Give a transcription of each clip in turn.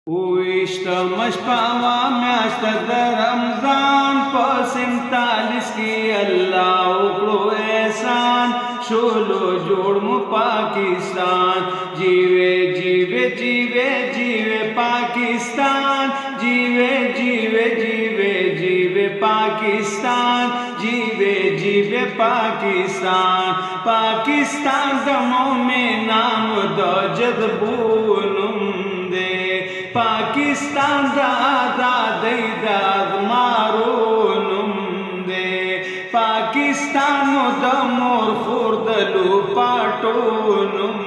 ویشتمش پاوا میاشت د رمضان په 47 کې الله وکړو احسان شولو جوړ مو پاکستان جیوے جیوے جیوے جیوے پاکستان جیوے جیوے جیوے جیوے پاکستان جیوے جیوے پاکستان پاکستان د مومنانو د جذبونو پاکستان دا آزادی دا ازمارونم دے پاکستان دا مور خوردلو پاٹونم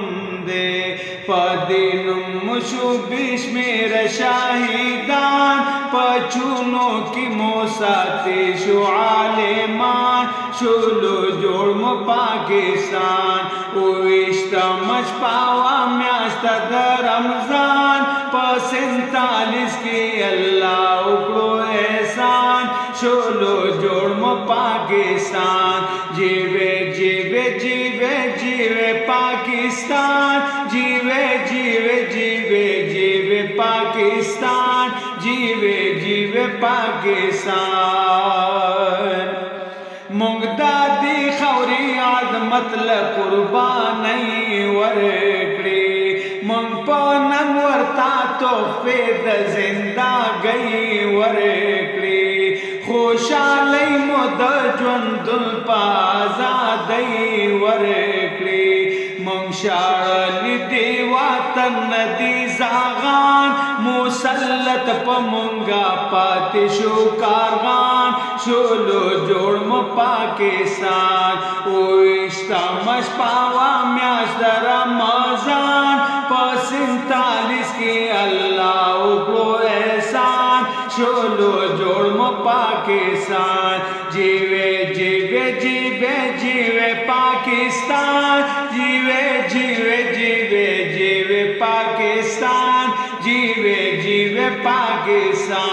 دے پدینم مشو بشمیر شاہدان پچونو کی موساتی شو عالمان شولو جوڑ مو پاکستان ویشتمش پاوا میاشت دا رمضان 47 کی اللہ اکڑو احسان شولو جوڑ مو پاکستان جیوے جیوے جیوے جیوے پاکستان جیوے جیوے جیوے جیوے پاکستان جیوے جیوے پاکستان مونگدا دی خوری عظمت لقربانی ورکڑی مونگ پونم ورتا تحفے د زندگی ورکڑی خوشالی مو د ژوندون په آزادی ورکړي مونږ شاړلی دی وطن ندی زاغان مسلط په مونږه پاتې شو کارغان شولو جوړ مو پاکستان ویشتمش پاوا میاشت د رمضان په 47 کې الله وکړو احسان شولو جوڑ مو پاکستان جیوے جیوے جیوے جیوے پاکستان جیوے جیوے جیوے جیوے پاکستان جیوے جیوے پاکستان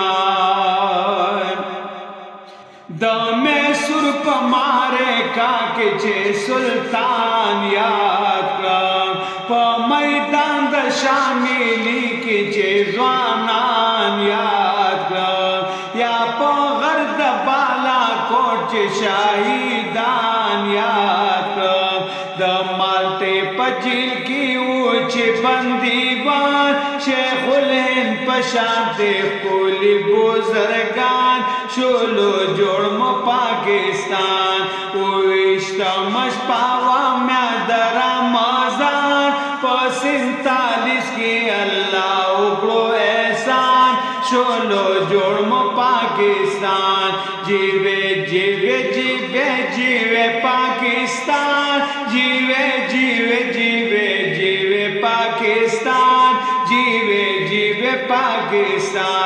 دمے سر پمارے کاکے چے سلطان یاد کرم پا میدان د شاملی کی چے زوانان یاد کرم یا پا غرد بالا کوٹ چے شاہدان یاد کرم د مالٹے پجیل کی اوچے بندیوان شیخ الہند پشانتے کولی بزرگان شولو جوڑ مو پاکستان ویشتمش پاوا میاشت د رمضان په 47 کی اللہ اکڑو احسان شولو جوڑ مو پاکستان جیوے جیوے جیوے جیوے پاکستان جیوے جیوے جیوے جیوے پاکستان جیوے جیوے پاکستان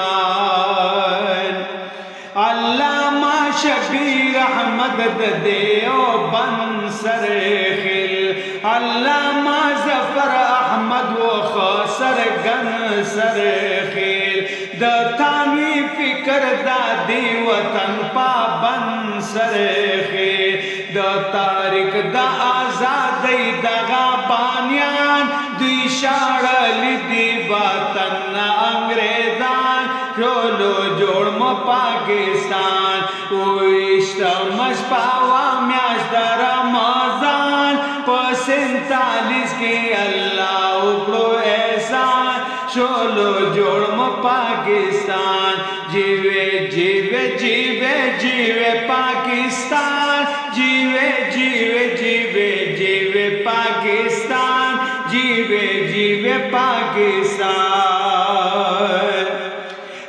علامہ شبیر احمد دیوبند سرخیل علامہ ظفر احمد و خسرگن سرخیل د تانی فکر دادی وطن پابند سرخیل د تاریخ د آزادی دغا بانیان دوی شاړلی دی وطن انګریزان شولو جوړ مو پاکستان ویشتمش پاوا میاشت د رمضان په 47 کې الله وکړو احسان شولو جوړ مو پاکستان جیوے جیوے جیوے جیوے پاکستان جیوے جیوے جیوے جیوے پاکستان جیوے جیوے پاکستان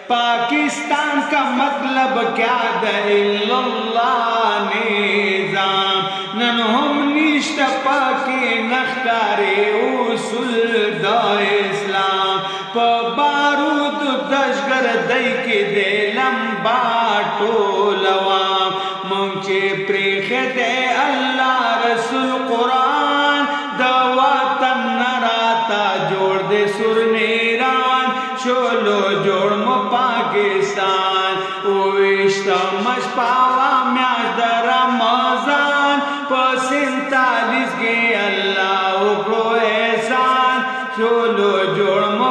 پاکستان کا مطلب کیا ہے اللہ نظام نن ہم نشت پاکی نخکاری اصول دا اسلام پا بارود دشگر دائی کی دے لمبا ٹولوام منچے پریخ دے اللہ رسول قرآن دا وطن نراتا جوڑ دے سر نیران شولو جوڑ مو پاکستان ویشتمش پاوا میاشت د رمضان په 47 کې الله وکړو احسان شولو جوړ مو